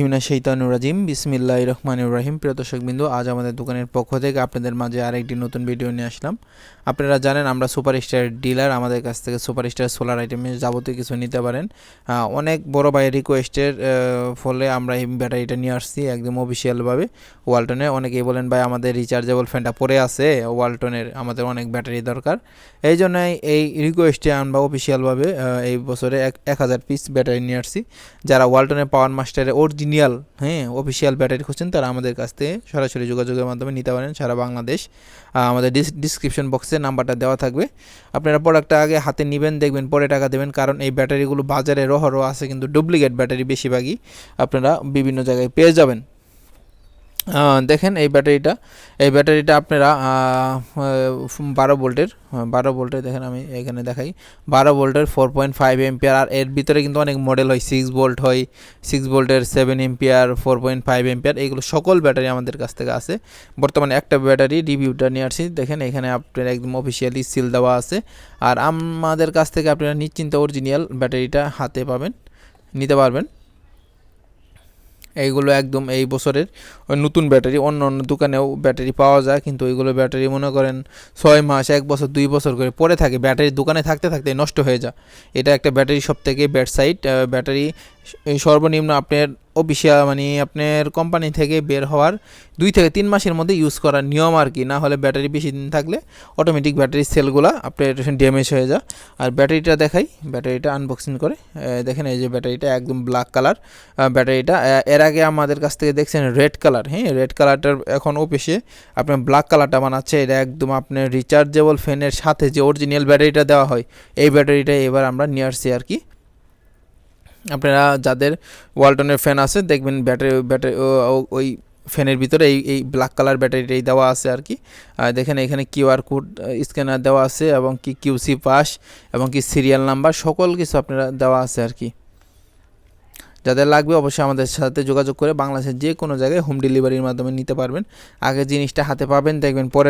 শাইতানুর রাজিম বিসমিল্লাহির রহমানির রহিম। প্রিয় দর্শকবৃন্দ, আজ আমাদের দোকানের পক্ষ থেকে আপনাদের মাঝে আরেকটি নতুন ভিডিও নিয়ে আসলাম। আপনারা জানেন আমরা সুপারস্টার ডিলার, আমাদের কাছ থেকে সুপারস্টার সোলার আইটেমের যাবতীয় কিছু নিতে পারেন। অনেক বড় ভাইয়ের রিকোয়েস্টের ফলে আমরা এই ব্যাটারিটা নিয়ে আসছি একদম অফিসিয়ালভাবে ওয়ালটনে। অনেকেই বলেন ভাই আমাদের রিচার্জেবল ফ্যানটা পড়ে আছে ওয়ালটনের, আমাদের অনেক ব্যাটারি দরকার। এই জন্যই এই রিকোয়েস্টে আমরা অফিসিয়ালভাবে এই বছরে 1000 পিস ব্যাটারি নিয়ে আসছি। যারা ওয়ালটনের পাওয়ার মাস্টারের অরিজিনাল অফিসিয়াল ব্যাটারি খুঁজছেন তারা আমাদের কাছ থেকে সরাসরি যোগাযোগের মাধ্যমে নিতে পারেন সারা বাংলাদেশ। আমাদের ডিসক্রিপশন বক্সে নাম্বারটা দেওয়া থাকবে। আপনারা প্রোডাক্টটা আগে হাতে নেবেন, দেখবেন, পরে টাকা দেবেন, কারণ এই ব্যাটারিগুলো বাজারে রহরহ আছে, কিন্তু ডুপ্লিকেট ব্যাটারি বেশিরভাগই আপনারা বিভিন্ন জায়গায় পেয়ে যাবেন। দেখেন এই ব্যাটারিটা আপনারা 12 ভোল্টের দেখেন, আমি এখানে দেখাই 12 ভোল্টের 4.5 এম্পিয়ার। আর এর ভিতরে কিন্তু অনেক মডেল হয়, 6 ভোল্ট হয়, 6 ভোল্টের 7 এম্পিয়ার, 4.5 এম্পিয়ার, এইগুলো সকল ব্যাটারি আমাদের কাছ থেকে আছে। বর্তমানে একটা ব্যাটারি রিভিউটা নিয়ে আসছি, দেখেন এখানে আপনার একদম অফিসিয়ালি সিল দেওয়া আছে। আর আমাদের কাছ থেকে আপনারা নিশ্চিন্তে অরিজিনাল ব্যাটারিটা হাতে পাবেন, নিতে পারবেন। এইগুলো একদম এই বছরের নতুন ব্যাটারি। অন্য অন্য দোকানেও ব্যাটারি পাওয়া যায়, কিন্তু ওইগুলো ব্যাটারি মনে করেন 6 মাস, 1 বছর, 2 বছর করে পরে থাকে, ব্যাটারি দোকানে থাকতে থাকতে নষ্ট হয়ে যায়। এটা একটা ব্যাটারি সব থেকে ব্যাড সাইড। ব্যাটারি সর্বনিম্ন আপনার অফিসিয়াল আপনার কোম্পানি থেকে বের হওয়ার 2 থেকে 3 মাসের মধ্যে ইউজ করার নিয়ম আর কি। না হলে ব্যাটারি বেশি দিন থাকলে অটোমেটিক ব্যাটারির সেলগুলো আপনার ড্যামেজ হয়ে যায়। আর ব্যাটারিটা দেখাই, ব্যাটারিটা আনবক্সিং করে দেখেন। এই যে ব্যাটারিটা একদম ব্ল্যাক কালার ব্যাটারিটা। এর আগে আমাদের কাছ থেকে দেখছেন রেড কালার, রেড কালারটার এখন অফিসে আপনার ব্ল্যাক কালারটা বানাচ্ছে। এটা একদম আপনার রিচার্জেবল ফ্যানের সাথে যে অরিজিনাল ব্যাটারিটা দেওয়া হয়, এই ব্যাটারিটা এবার আমরা নিয়ে আসছি আর কি। আপনারা যাদের ওয়ালটনের ফ্যান আছে দেখবেন ব্যাটারি ওই ফ্যানের ভিতরে এই ব্ল্যাক কালার ব্যাটারিটাই দেওয়া আছে আর কি। দেখেন এখানে কিউআর কোড স্ক্যানার দেওয়া আছে, এবং কি কিউসি পাস, এবং কি সিরিয়াল নাম্বার, সকল কিছু আপনারা দেওয়া আছে আর কি। যাদের লাগবে অবশ্যই আমাদের সাথে যোগাযোগ করে বাংলাদেশের যে কোনো জায়গায় হোম ডেলিভারির মাধ্যমে নিতে পারবেন। আগে জিনিসটা হাতে পাবেন, দেখবেন পরে